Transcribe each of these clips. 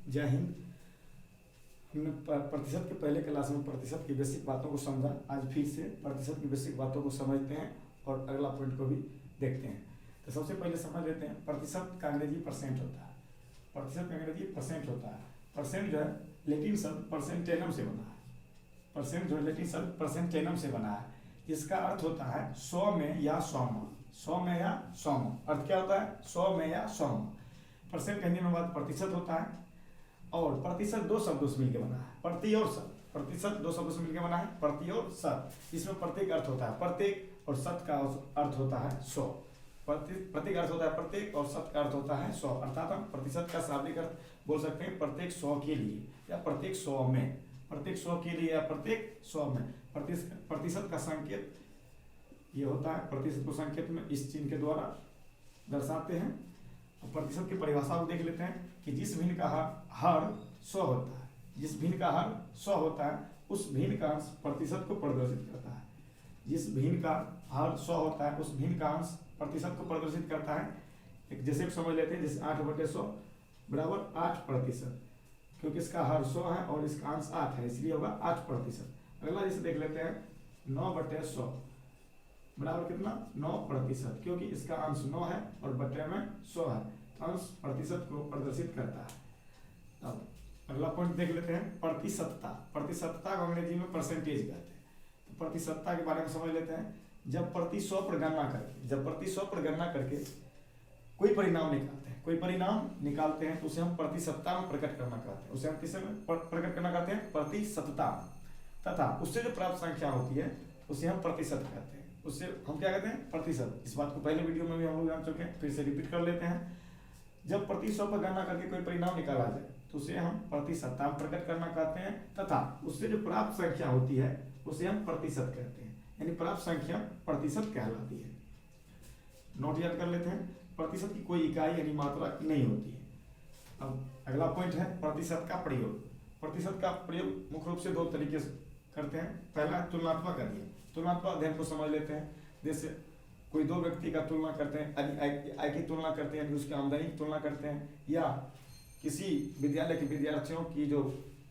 जय हिंद। हमने प्रतिशत के पहले क्लास में प्रतिशत की बेसिक बातों को समझा। आज फिर से प्रतिशत की बेसिक बातों को समझते हैं और अगला पॉइंट को भी देखते हैं। तो सबसे पहले समझ लेते हैं प्रतिशत का अंग्रेजी परसेंट होता है। प्रतिशत का अंग्रेजी परसेंट होता है। परसेंट जो है लैटिन शब्द परसेंटेनम से बना है। परसेंट जो है लैटिन शब्द परसेंटेनम से बना है। इसका अर्थ होता है 100 में या 100वां। 100 में या 100वां अर्थ क्या होता है? 100 में या 100वां। परसेंट कहने में बात प्रतिशत होता है और प्रतिशत दो शब्दों से मिलकर बना है, प्रति और शत। प्रतिशत दो शब्दों से मिलकर बना है, प्रति और शत। इसमें प्रत्येक अर्थ होता है प्रत्येक और शत का अर्थ होता है 100। प्रत्येक अर्थ होता है प्रत्येक और शत का अर्थ होता है 100। अर्थात हम प्रतिशत का शाब्दिक अर्थ बोल सकते हैं प्रत्येक 100 के लिए या प्रत्येक 100 में। प्रत्येक 100 के लिए या प्रत्येक 100 में। प्रतिशत का संकेत ये होता है। प्रतिशत को संकेत में इस चिन्ह के द्वारा दर्शाते हैं। प्रतिशत की परिभाषा को देख लेते हैं कि जिस भिन्न का हर 100 होता है, जिस भिन्न का हर 100 होता है उस भिन्न का अंश प्रतिशत को प्रदर्शित करता है। जिस भिन्न का हर 100 होता है उस भिन्न का अंश प्रतिशत को प्रदर्शित करता है। एक जैसे समझ लेते हैं जैसे 8/100 बराबर 8%, क्योंकि इसका हर 100 है और इसका अंश 8 है, इसलिए होगा 8%। अगला जैसे देख लेते हैं 9/100 बराबर कितना? 9%, क्योंकि इसका अंश 9 है और बटे में 100 है, तो अंश प्रतिशत को प्रदर्शित करता है। अब अगला पॉइंट देख लेते हैं प्रतिशतता। प्रतिशतता को अंग्रेजी में परसेंटेज कहते हैं। तो प्रतिशतता के बारे में समझ लेते हैं। जब प्रति 100 पर गणना करके कोई परिणाम निकालते हैं, तो उसे हम प्रतिशतता में प्रकट करना कहते हैं। उसे हम किसे में प्रकट करना कहते हैं? प्रतिशतता। तथा उससे जो प्राप्त संख्या होती है उसे हम प्रतिशत कहते हैं। उससे हम क्या कहते हैं? प्रतिशत। इस बात को पहले वीडियो में भी हम लोग जान चुके हैं, फिर से रिपीट कर लेते हैं। जब प्रति 100 पर गणना करके कोई परिणाम निकाला जाए तो उसे हम प्रतिशतता में प्रकट करना कहते हैं। तथा उससे जो प्राप्त संख्या होती है उसे हम प्रतिशत कहते हैं, यानी प्राप्त संख्या प्रतिशत कहलाती है। नोट याद कर लेते हैं। प्रतिशत की कोई इकाई यानी मात्रा नहीं होती है। अब अगला पॉइंट है प्रतिशत का प्रयोग। प्रतिशत का प्रयोग मुख्य रूप से दो तरीके से करते हैं। पहला तुलनात्मक अध्ययन। तुलनात्मक अध्ययन को समझ लेते हैं। जैसे कोई दो व्यक्ति का तुलना करते हैं, आय की तुलना करते हैं, उसकी आमदनी की तुलना करते हैं, या किसी विद्यालय के विद्यार्थियों की जो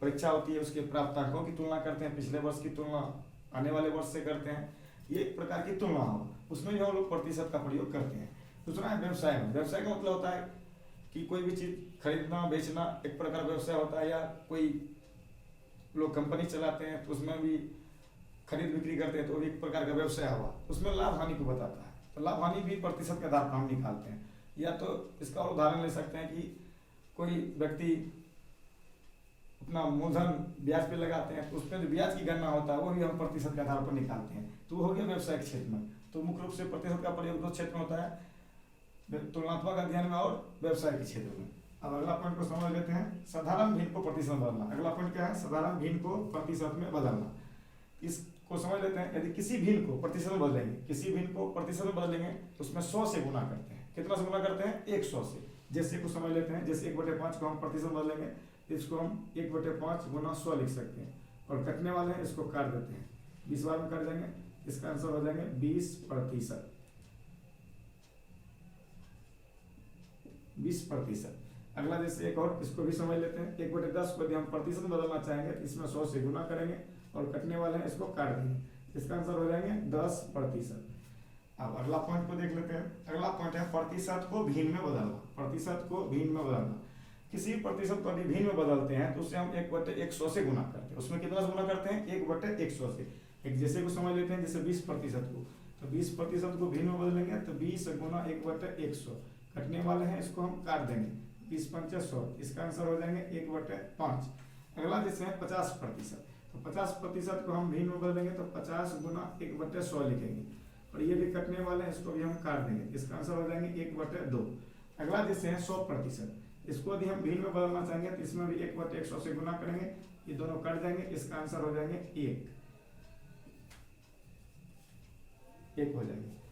परीक्षा होती है उसके प्राप्तांकों की तुलना करते हैं, पिछले वर्ष की तुलना आने वाले वर्ष से करते हैं। ये एक प्रकार की तुलना हो, उसमें भी हम लोग प्रतिशत का प्रयोग करते हैं। दूसरा है व्यवसाय में। व्यवसाय का मतलब होता है कि कोई भी चीज खरीदना बेचना एक प्रकार का व्यवसाय होता है, या कोई लोग कंपनी चलाते हैं तो उसमें भी खरीद बिक्री करते हैं, तो एक प्रकार का व्यवसाय हुआ। उसमें लाभ हानि को बताता है, तो लाभ हानि भी प्रतिशत के आधार पर हम निकालते हैं। या तो इसका उदाहरण ले सकते हैं कि कोई व्यक्ति अपना मूलधन ब्याज पे लगाते हैं, तो उसमें जो ब्याज की गणना होता है वो भी हम प्रतिशत के आधार पर निकालते हैं। तो वो हो गया व्यवसायिक क्षेत्र में। तो मुख्य रूप से प्रतिशत का प्रयोग दो क्षेत्र में होता है, तुलनात्मक अध्ययन में और व्यवसाय के क्षेत्र में। अब अगला पॉइंट को समझ लेते हैं, साधारण भिन्न को प्रतिशत में बदलना। अगला पॉइंट क्या है? साधारण भिन्न को प्रतिशत में बदलना। इसको समझ लेते हैं। यदि किसी भिन्न को प्रतिशत में बदलेंगे, तो उसमें 100 से गुना करते हैं। कितना से गुना करते हैं? 100 से। जैसे को समझ लेते हैं, जैसे 1/5 को हम प्रतिशत में बदलेंगे, इसको हम 1/5 गुना 100 लिख सकते हैं। और कटने वाले हैं इसको काट देते हैं, 20 बार में कट जाएंगे, इसका आंसर हो जाएंगे 20%। 20%। अगला जैसे एक और, इसको भी समझ लेते हैं। 1/10 को यदि हम प्रतिशत में बदलना चाहेंगे तो इसमें 100 से गुना करेंगे और कटने वाले हैं इसको काट देंगे, इसका आंसर हो जाएंगे 10%। अब अगला पॉइंट को देख लेते हैं। अगला पॉइंट है प्रतिशत को भिन्न में बदलना। प्रतिशत को भिन्न में बदलना। किसी प्रतिशत को यदि भिन्न में बदलते हैं तो उसे हम 1/100 से गुना करते हैं। उसमें कितना से गुना करते हैं? 1/100 से। एक जैसे को समझ लेते हैं, जैसे 20% को, तो 20% को भिन्न में बदलेंगे तो 20 गुना 1/100। कटने वाले हैं इसको हम काट देंगे, 20×5 100, इसका आंसर हो जाएंगे 1/5। अगला जैसे है 50%। तो 50% को हम भिन्न में बदलेंगे तो 50 गुना 1/100 लिखेंगे, और ये भी कटने वाले हैं, इसको भी हम काट देंगे, इसका आंसर हो जाएंगे 1/2। अगला जैसे है 100%। इसको यदि हम भिन्न में बदलना चाहेंगे तो इसमें भी 1/100 से गुना करेंगे, ये दोनों कट जाएंगे, इसका आंसर हो जाएंगे 1 हो जाएंगे।